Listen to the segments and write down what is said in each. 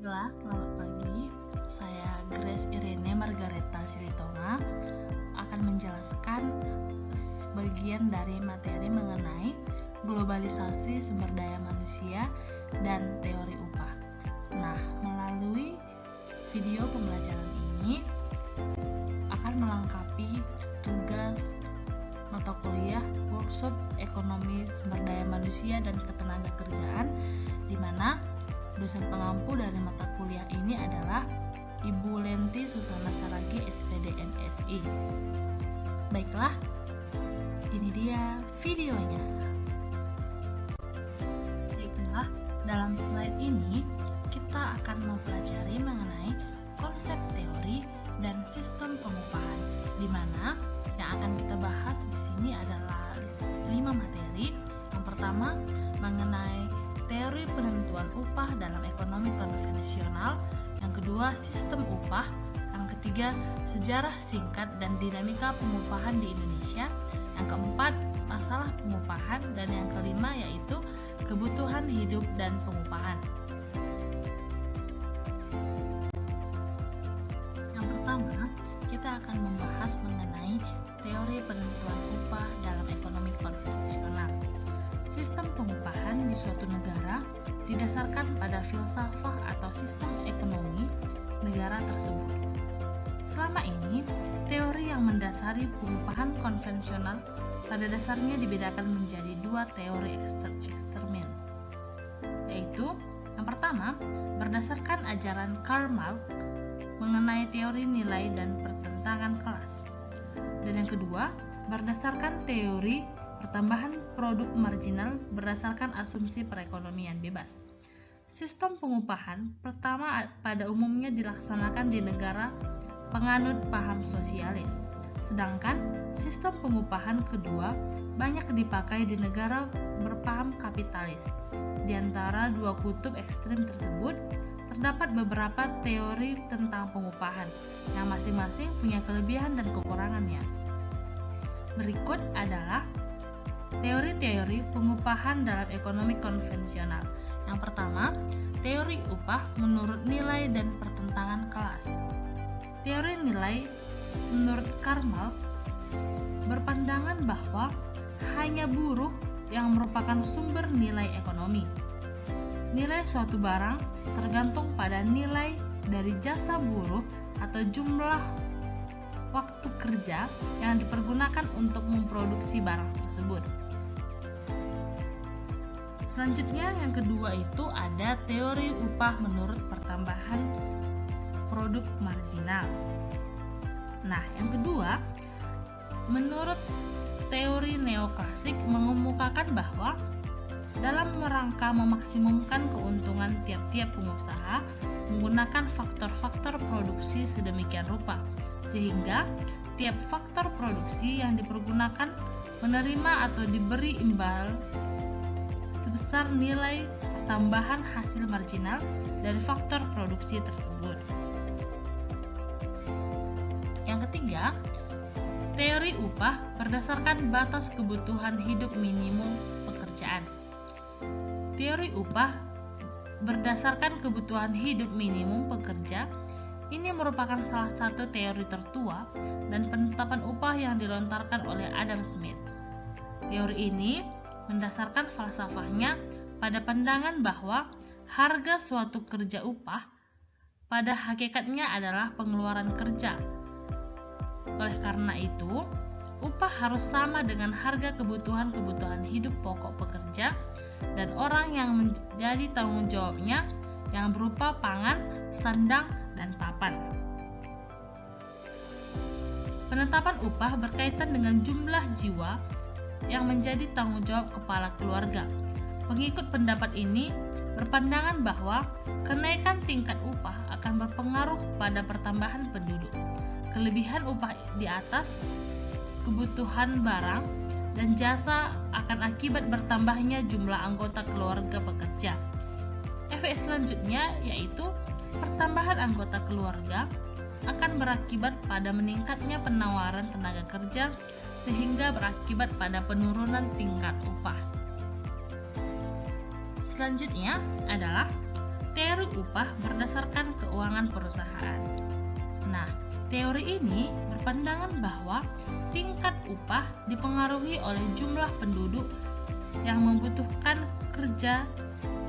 Baiklah, selamat pagi. Saya Grace Irene Margareta Silitonga akan menjelaskan sebagian dari materi mengenai globalisasi sumber daya manusia dan teori upah. Nah, melalui video pembelajaran ini akan melengkapi tugas mata kuliah workshop ekonomi sumber daya manusia dan ketenagakerjaan, di mana dosen pengampu dari mata kuliah ini adalah Ibu Lenti Susana Saragi, SPD MSI. Baiklah, ini dia videonya. Baiklah, dalam slide ini kita akan mempelajari mengenai konsep teori dan sistem pengupahan, di mana yang akan kita bahas di sini adalah 5 materi. Yang pertama, mengenai teori penentuan upah dalam ekonomi konvensional. Yang kedua, sistem upah. Yang ketiga, sejarah singkat dan dinamika pengupahan di Indonesia. Yang keempat, masalah pengupahan. Dan yang kelima yaitu kebutuhan hidup dan pengupahan. Yang pertama, kita akan membahas mengenai teori penentuan upah dalam ekonomi konvensional. Sistem pengupahan di suatu negara didasarkan pada filsafah atau sistem ekonomi negara tersebut. Selama ini, teori yang mendasari pengupahan konvensional pada dasarnya dibedakan menjadi 2 teori ekstremen, yaitu yang pertama, berdasarkan ajaran Karl Marx mengenai teori nilai dan pertentangan kelas, dan yang kedua, berdasarkan teori pertambahan produk marginal berdasarkan asumsi perekonomian bebas. Sistem pengupahan pertama pada umumnya dilaksanakan di negara penganut paham sosialis, sedangkan sistem pengupahan kedua banyak dipakai di negara berpaham kapitalis. Di antara 2 kutub ekstrim tersebut, terdapat beberapa teori tentang pengupahan yang masing-masing punya kelebihan dan kekurangannya. Berikut adalah teori-teori pengupahan dalam ekonomi konvensional. Yang pertama, teori upah menurut nilai dan pertentangan kelas. Teori nilai menurut Karl Marx berpandangan bahwa hanya buruh yang merupakan sumber nilai ekonomi. Nilai suatu barang tergantung pada nilai dari jasa buruh atau jumlah waktu kerja yang dipergunakan untuk memproduksi barang tersebut. Selanjutnya, yang kedua itu ada teori upah menurut pertambahan produk marginal. Nah, yang kedua, menurut teori neoklasik mengemukakan bahwa dalam rangka memaksimumkan keuntungan tiap-tiap pengusaha menggunakan faktor-faktor produksi sedemikian rupa, sehingga tiap faktor produksi yang dipergunakan menerima atau diberi imbal sebesar nilai tambahan hasil marginal dari faktor produksi tersebut. Yang ketiga, teori upah berdasarkan batas kebutuhan hidup minimum pekerjaan. Teori upah berdasarkan kebutuhan hidup minimum pekerja ini merupakan salah satu teori tertua dan penetapan upah yang dilontarkan oleh Adam Smith. Teori ini mendasarkan falsafahnya pada pandangan bahwa harga suatu kerja upah pada hakikatnya adalah pengeluaran kerja. Oleh karena itu, upah harus sama dengan harga kebutuhan-kebutuhan hidup pokok pekerja dan orang yang menjadi tanggung jawabnya yang berupa pangan, sandang, dan papan. Penetapan upah berkaitan dengan jumlah jiwa yang menjadi tanggung jawab kepala keluarga. Pengikut pendapat ini berpandangan bahwa kenaikan tingkat upah akan berpengaruh pada pertambahan penduduk. Kelebihan upah di atas kebutuhan barang dan jasa akan akibat bertambahnya jumlah anggota keluarga pekerja. Efek selanjutnya yaitu pertambahan anggota keluarga akan berakibat pada meningkatnya penawaran tenaga kerja sehingga berakibat pada penurunan tingkat upah. Selanjutnya adalah teori upah berdasarkan keuangan perusahaan. Nah, teori ini berpandangan bahwa tingkat upah dipengaruhi oleh jumlah penduduk yang membutuhkan kerja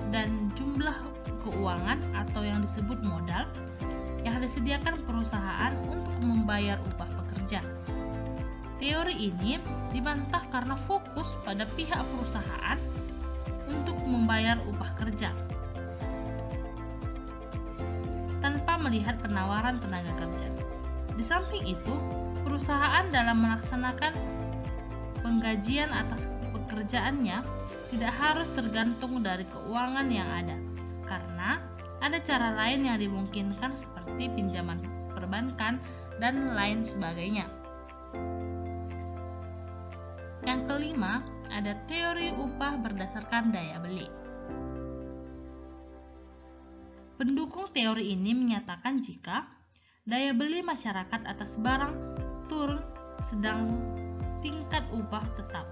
dan jumlah keuangan atau yang disebut modal yang disediakan perusahaan untuk membayar upah pekerja. Teori ini dibantah karena fokus pada pihak perusahaan untuk membayar upah kerja tanpa melihat penawaran tenaga kerja. Di samping itu, perusahaan dalam melaksanakan penggajian atas pekerjaannya tidak harus tergantung dari keuangan yang ada, karena ada cara lain yang dimungkinkan seperti pinjaman perbankan dan lain sebagainya. Yang kelima, ada teori upah berdasarkan daya beli. Pendukung teori ini menyatakan jika daya beli masyarakat atas barang turun sedang tingkat upah tetap,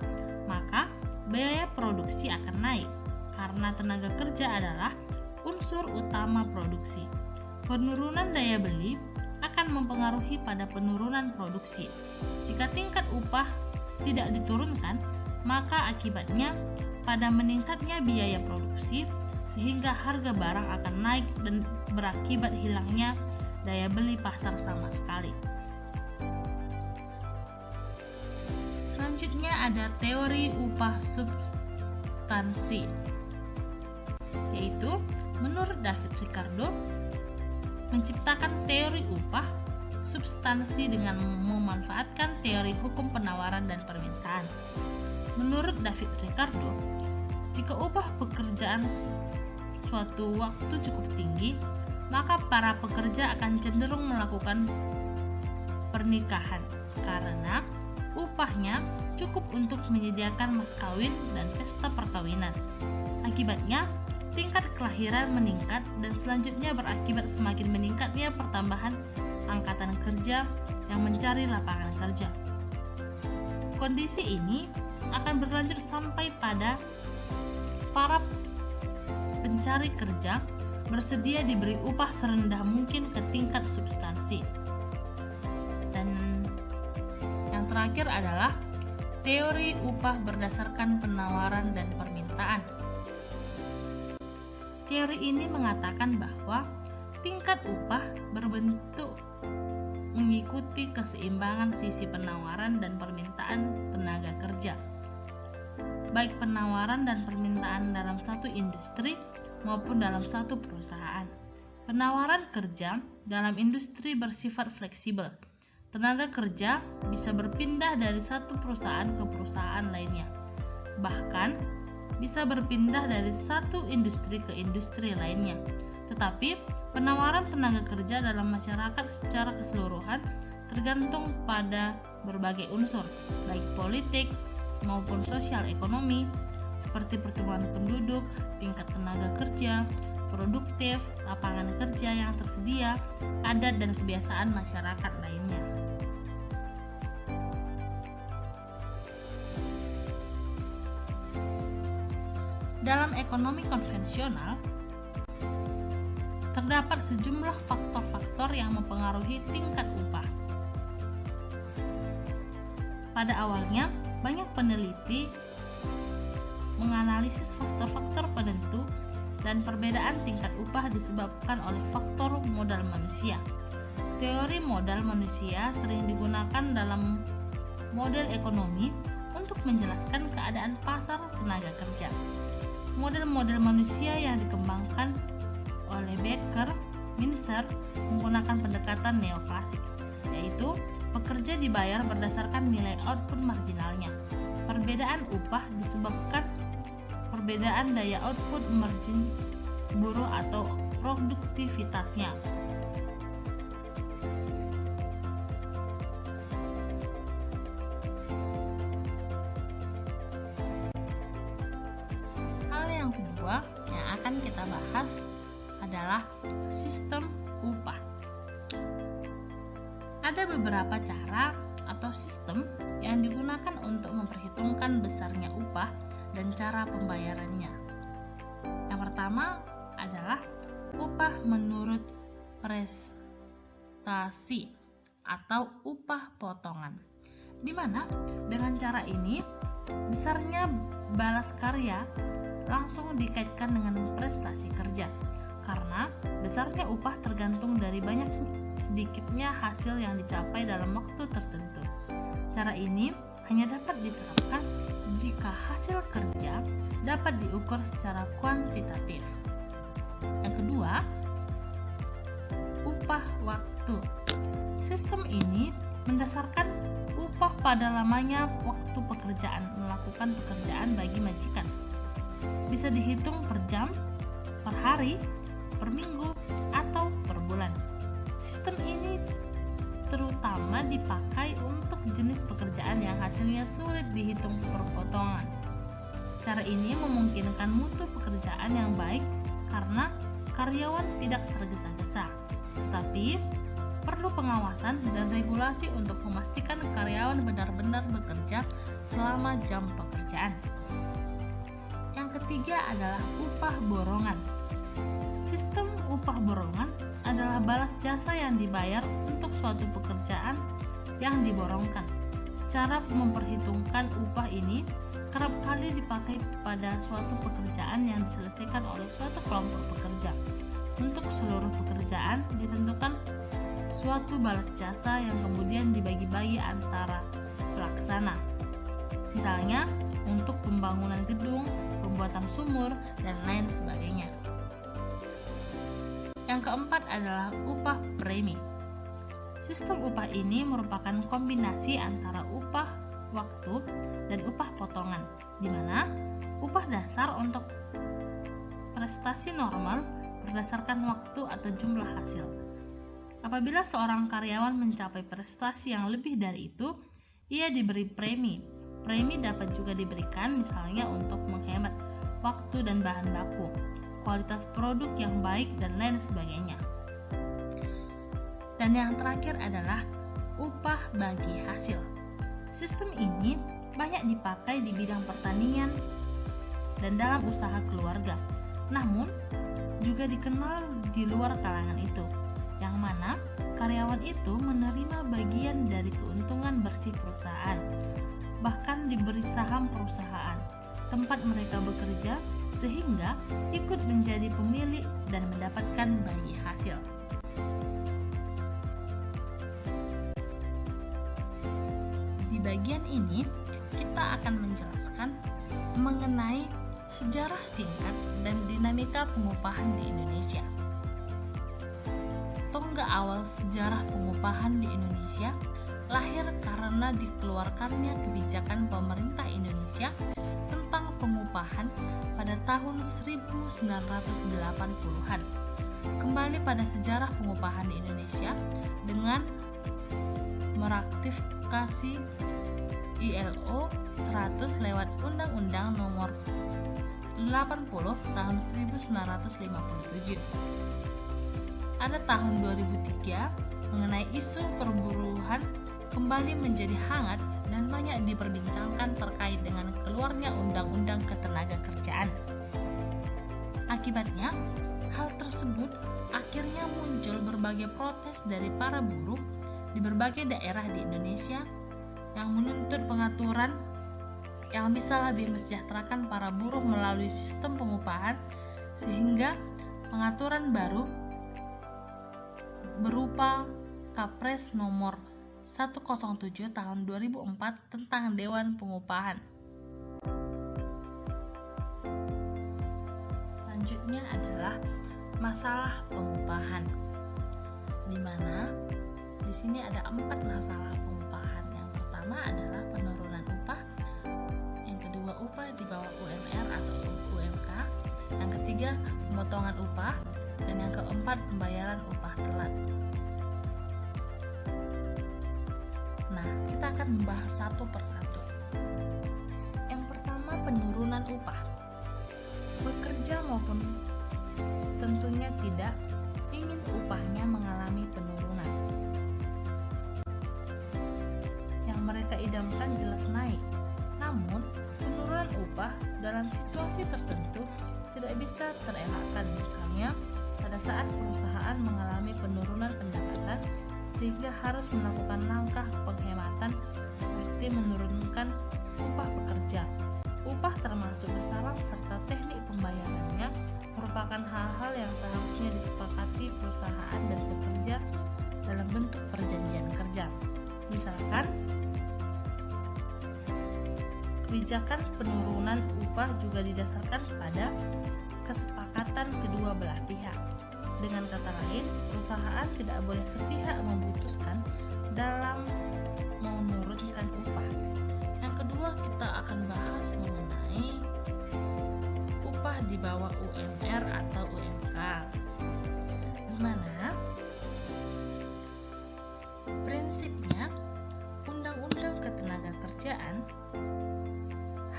maka biaya produksi akan naik karena tenaga kerja adalah unsur utama produksi. Penurunan daya beli akan mempengaruhi pada penurunan produksi. Jika tingkat upah tidak diturunkan, maka akibatnya pada meningkatnya biaya produksi sehingga harga barang akan naik dan berakibat hilangnya daya beli pasar sama sekali. Selanjutnya ada teori upah substansi, yaitu menurut David Ricardo menciptakan teori upah substansi dengan memanfaatkan teori hukum penawaran dan permintaan. Menurut David Ricardo, jika upah pekerjaan suatu waktu cukup tinggi, maka para pekerja akan cenderung melakukan pernikahan karena upahnya cukup untuk menyediakan mas kawin dan pesta perkawinan. Akibatnya, tingkat kelahiran meningkat dan selanjutnya berakibat semakin meningkatnya pertambahan angkatan kerja yang mencari lapangan kerja. Kondisi ini akan berlanjut sampai pada para pencari kerja bersedia diberi upah serendah mungkin ke tingkat substansi. Dan yang terakhir adalah teori upah berdasarkan penawaran dan permintaan. Teori ini mengatakan bahwa tingkat upah berbentuk mengikuti keseimbangan sisi penawaran dan permintaan tenaga kerja, baik penawaran dan permintaan dalam satu industri maupun dalam satu perusahaan. Penawaran kerja dalam industri bersifat fleksibel. Tenaga kerja bisa berpindah dari satu perusahaan ke perusahaan lainnya, bahkan bisa berpindah dari satu industri ke industri lainnya. Tetapi penawaran tenaga kerja dalam masyarakat secara keseluruhan tergantung pada berbagai unsur, baik politik maupun sosial ekonomi, seperti pertumbuhan penduduk, tingkat tenaga kerja, produktif, lapangan kerja yang tersedia, adat dan kebiasaan masyarakat lainnya. Dalam ekonomi konvensional, terdapat sejumlah faktor-faktor yang mempengaruhi tingkat upah. Pada awalnya, banyak peneliti menganalisis faktor-faktor penentu dan perbedaan tingkat upah disebabkan oleh faktor modal manusia. Teori modal manusia sering digunakan dalam model ekonomi untuk menjelaskan keadaan pasar tenaga kerja. Model-model manusia yang dikembangkan oleh Becker, Mincer menggunakan pendekatan neoklasik, yaitu pekerja dibayar berdasarkan nilai output marginalnya. Perbedaan upah disebabkan perbedaan daya output margin buruh atau produktivitasnya. Hal yang kedua yang akan kita bahas adalah sistem upah. Ada beberapa cara atau sistem yang digunakan untuk memperhitungkan besarnya upah dan cara pembayarannya. Yang pertama adalah upah upah menurut prestasi atau upah potongan, di mana dengan cara ini besarnya balas karya langsung dikaitkan dengan prestasi kerja, karena besarnya upah tergantung dari banyak sedikitnya hasil yang dicapai dalam waktu tertentu. Cara ini hanya dapat diterapkan jika hasil kerja dapat diukur secara kuantitatif. Yang kedua, upah waktu. Sistem ini mendasarkan upah pada lamanya waktu pekerjaan melakukan pekerjaan bagi majikan. Bisa dihitung per jam, per hari, per minggu, atau per bulan. Sistem ini terutama dipakai untuk jenis pekerjaan yang hasilnya sulit dihitung per potongan. Cara ini memungkinkan mutu pekerjaan yang baik karena karyawan tidak tergesa-gesa, tetapi perlu pengawasan dan regulasi untuk memastikan karyawan benar-benar bekerja selama jam pekerjaan. Yang ketiga adalah upah borongan. Sistem upah borongan adalah balas jasa yang dibayar untuk suatu pekerjaan yang diborongkan. Secara memperhitungkan upah ini kerap kali dipakai pada suatu pekerjaan yang diselesaikan oleh suatu kelompok pekerja. Untuk seluruh pekerjaan ditentukan suatu balas jasa yang kemudian dibagi-bagi antara pelaksana. Misalnya untuk pembangunan gedung, pembuatan sumur, dan lain sebagainya. Yang keempat adalah upah premi. Sistem upah ini merupakan kombinasi antara upah waktu dan upah potongan, di mana upah dasar untuk prestasi normal berdasarkan waktu atau jumlah hasil. Apabila seorang karyawan mencapai prestasi yang lebih dari itu, ia diberi premi. Premi dapat juga diberikan misalnya untuk menghemat waktu dan bahan baku, kualitas produk yang baik, dan lain sebagainya. Dan yang terakhir adalah upah bagi hasil. Sistem ini banyak dipakai di bidang pertanian dan dalam usaha keluarga, namun juga dikenal di luar kalangan itu, yang mana karyawan itu menerima bagian dari keuntungan bersih perusahaan, bahkan diberi saham perusahaan tempat mereka bekerja, sehingga ikut menjadi pemilik dan mendapatkan bagi hasil. Di bagian ini, kita akan menjelaskan mengenai sejarah singkat dan dinamika pengupahan di Indonesia. Tonggak awal sejarah pengupahan di Indonesia lahir karena dikeluarkannya kebijakan pemerintah Indonesia tentang pengupahan pada tahun 1980-an. Kembali pada sejarah pengupahan di Indonesia dengan meratifikasi ILO 100 lewat Undang-Undang Nomor 80 tahun 1957. Pada tahun 2003, mengenai isu perburuhan kembali menjadi hangat dan banyak diperbincangkan terkait dengan keluarnya Undang-Undang Ketenagakerjaan. Akibatnya, hal tersebut akhirnya muncul berbagai protes dari para buruh di berbagai daerah di Indonesia yang menuntut pengaturan yang bisa lebih mensejahterakan para buruh melalui sistem pengupahan, sehingga pengaturan baru berupa Kapres nomor 107 tahun 2004 tentang Dewan Pengupahan. Selanjutnya adalah masalah pengupahan, di mana di sini ada 4 masalah pengupahan. Yang pertama adalah penurunan upah, yang kedua upah di bawah UMR atau UMK, yang ketiga pemotongan upah, dan yang keempat pembayaran upah telat. Nah, kita akan membahas satu persatu. Yang pertama, penurunan upah. Bekerja maupun tentunya tidak ingin upahnya mengalami penurunan. Yang mereka idamkan jelas naik. Namun, penurunan upah dalam situasi tertentu tidak bisa terelakkan. Misalnya, pada pada saat perusahaan mengalami penurunan pendapatan sehingga harus melakukan langkah penghematan seperti menurunkan upah pekerja. Upah termasuk besaran serta teknik pembayarannya merupakan hal-hal yang seharusnya disepakati perusahaan dan pekerja dalam bentuk perjanjian kerja. Misalkan, kebijakan penurunan upah juga didasarkan pada kesepakatan kedua belah pihak. Dengan kata lain, perusahaan tidak boleh sepihak memutuskan dalam menurunkan upah. Yang kedua, kita akan bahas mengenai upah di bawah UMR atau UMK, di mana prinsipnya Undang-Undang Ketenagakerjaan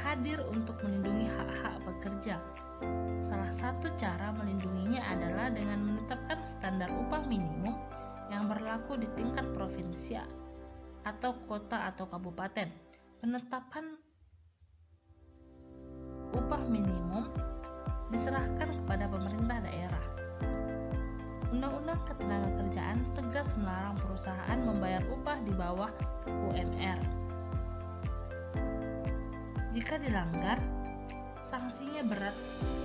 hadir untuk melindungi hak-hak pekerja. Salah satu cara melindunginya adalah dengan menetapkan standar upah minimum yang berlaku di tingkat provinsi atau kota atau kabupaten. Penetapan upah minimum diserahkan kepada pemerintah daerah. Undang-Undang Ketenagakerjaan tegas melarang perusahaan membayar upah di bawah UMR. Jika dilanggar, sanksinya berat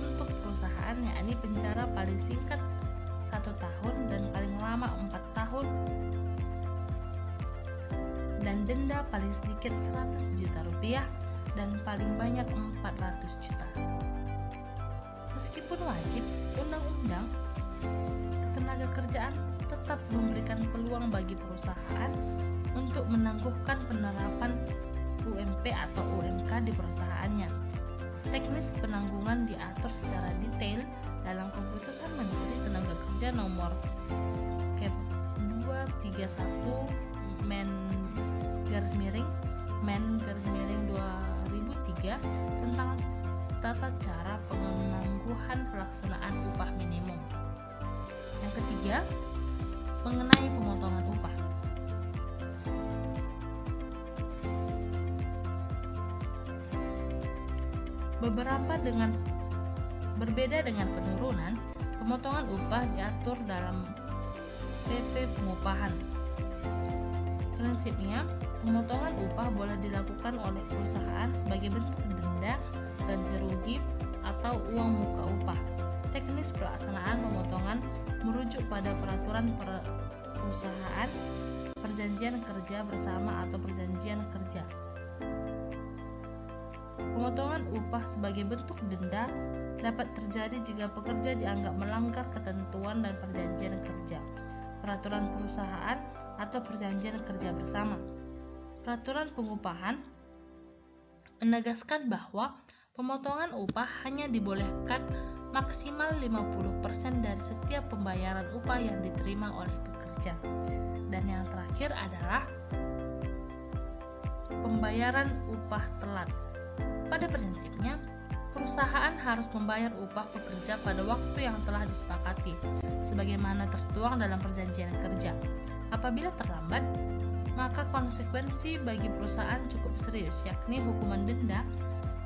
untuk perusahaan, yakni penjara paling singkat 1 tahun dan paling lama 4 tahun, dan denda paling sedikit 100 juta rupiah dan paling banyak 400 juta. Meskipun wajib, undang-undang ketenagakerjaan tetap memberikan peluang bagi perusahaan untuk menangguhkan penerapan UMP atau UMK di perusahaannya. Teknis penanggungan diatur secara detail dalam Keputusan Menteri Tenaga Kerja Nomor 231 Men/2003 tentang tata cara penangguhan pelaksanaan upah minimum. Yang ketiga, mengenai pemotongan upah. Berbeda dengan penurunan, pemotongan upah diatur dalam PP Pengupahan. Prinsipnya, pemotongan upah boleh dilakukan oleh perusahaan sebagai bentuk denda, ganti rugi, atau uang muka upah. Teknis pelaksanaan pemotongan merujuk pada peraturan perusahaan, perjanjian kerja bersama atau perjanjian kerja. Pemotongan upah sebagai bentuk denda dapat terjadi jika pekerja dianggap melanggar ketentuan dan perjanjian kerja, peraturan perusahaan, atau perjanjian kerja bersama. Peraturan pengupahan menegaskan bahwa pemotongan upah hanya dibolehkan maksimal 50% dari setiap pembayaran upah yang diterima oleh pekerja. Dan yang terakhir adalah pembayaran upah telat. Pada prinsipnya, perusahaan harus membayar upah pekerja pada waktu yang telah disepakati, sebagaimana tertuang dalam perjanjian kerja. Apabila terlambat, maka konsekuensi bagi perusahaan cukup serius, yakni hukuman denda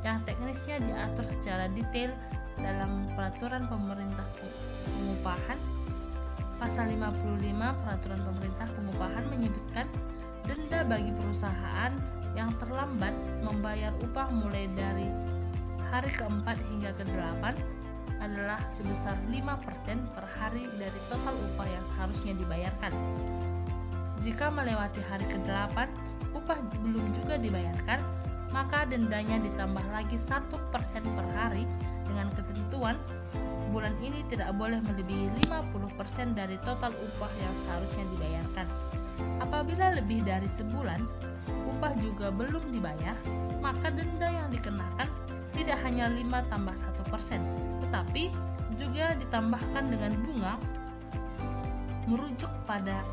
yang teknisnya diatur secara detail dalam Peraturan Pemerintah Pengupahan. Pasal 55 Peraturan Pemerintah Pengupahan menyebutkan denda bagi perusahaan yang terlambat membayar upah mulai dari hari keempat hingga ke-8 adalah sebesar 5% per hari dari total upah yang seharusnya dibayarkan. Jika melewati hari ke-8, upah belum juga dibayarkan, maka dendanya ditambah lagi 1% per hari dengan ketentuan bulan ini tidak boleh melebihi 50% dari total upah yang seharusnya dibayarkan. Apabila lebih dari sebulan, upah juga belum dibayar, maka denda yang dikenakan tidak hanya 5+1%, tetapi juga ditambahkan dengan bunga merujuk pada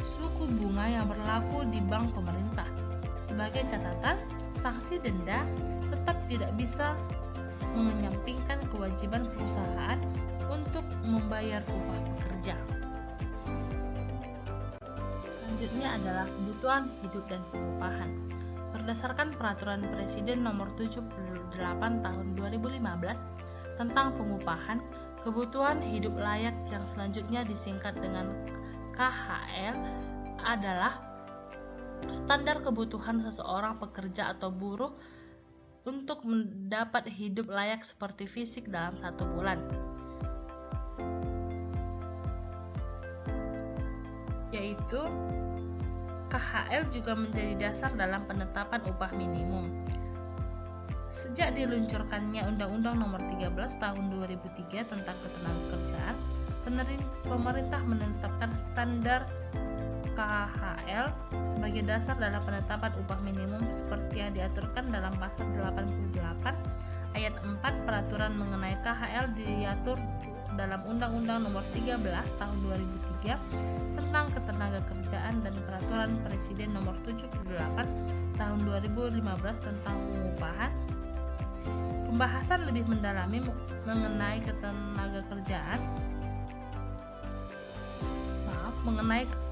suku bunga yang berlaku di bank pemerintah. Sebagai catatan, sanksi denda tetap tidak bisa menyampingkan kewajiban perusahaan untuk membayar upah pekerja. Selanjutnya adalah kebutuhan hidup dan pengupahan. Berdasarkan Peraturan Presiden Nomor 78 Tahun 2015 tentang pengupahan, Kebutuhan hidup layak yang selanjutnya disingkat dengan KHL adalah standar kebutuhan seseorang pekerja atau buruh untuk mendapat hidup layak seperti fisik dalam 1 bulan, yaitu KHL juga menjadi dasar dalam penetapan upah minimum. Sejak diluncurkannya Undang-Undang Nomor 13 Tahun 2003 tentang Ketenagakerjaan, pemerintah menetapkan standar KHL sebagai dasar dalam penetapan upah minimum seperti yang diaturkan dalam pasal 88 ayat 4 peraturan mengenai KHL diatur dalam Undang-Undang Nomor 13 Tahun 2003 tentang Ketenagakerjaan dan Peraturan Presiden Nomor 78 Tahun 2015 tentang pengupahan. Pembahasan lebih mendalami mengenai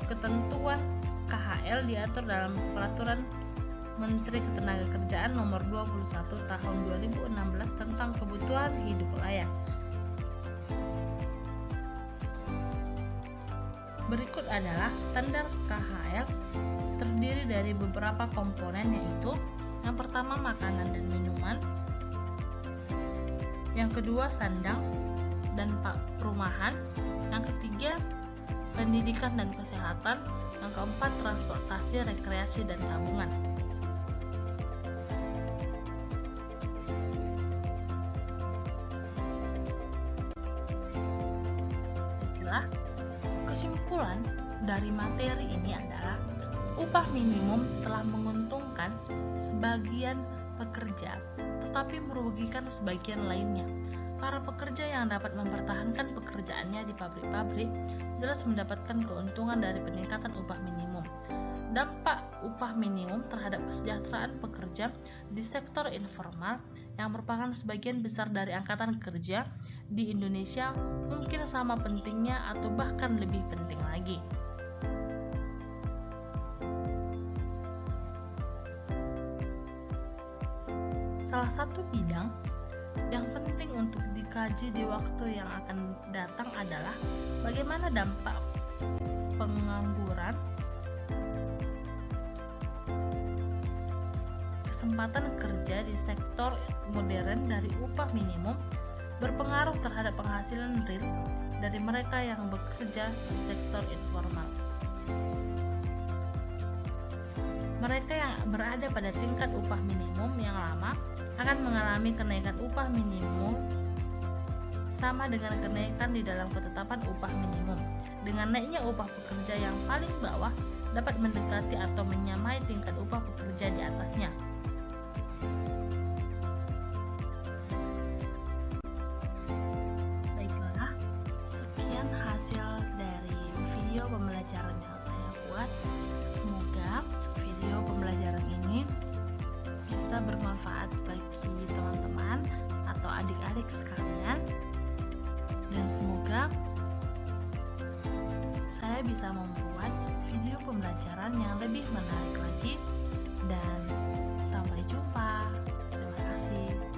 ketentuan KHL diatur dalam Peraturan Menteri Ketenagakerjaan Nomor 21 Tahun 2016 tentang kebutuhan hidup layak. Berikut adalah standar KHL, terdiri dari beberapa komponen, yaitu yang pertama makanan dan minuman, yang kedua sandang dan perumahan, yang ketiga pendidikan dan kesehatan, yang keempat transportasi, rekreasi, dan tabungan. Baiklah, kesimpulan dari materi ini adalah upah minimum telah menguntungkan sebagian pekerja tetapi merugikan sebagian lainnya. Para pekerja yang dapat mempertahankan pekerjaannya di pabrik-pabrik jelas mendapatkan keuntungan dari peningkatan upah minimum. Dampak upah minimum terhadap kesejahteraan pekerja di sektor informal yang merupakan sebagian besar dari angkatan kerja di Indonesia mungkin sama pentingnya atau bahkan lebih penting lagi. Salah satu bidang yang penting untuk dikaji di waktu yang akan datang adalah bagaimana dampak pengangguran, kesempatan kerja di sektor modern dari upah minimum berpengaruh terhadap penghasilan real dari mereka yang bekerja di sektor informal. Mereka yang berada pada tingkat upah minimum yang lama akan mengalami kenaikan upah minimum sama dengan kenaikan di dalam ketetapan upah minimum. Dengan naiknya upah pekerja yang paling bawah dapat mendekati atau menyamai tingkat upah pekerja di atasnya. Baiklah, sekian hasil dari video pembelajaran yang saya buat. Semoga video pembelajaran ini bisa bermanfaat bagi teman-teman atau adik-adik sekalian, dan semoga saya bisa membuat video pembelajaran yang lebih menarik lagi, dan sampai jumpa. Terima kasih.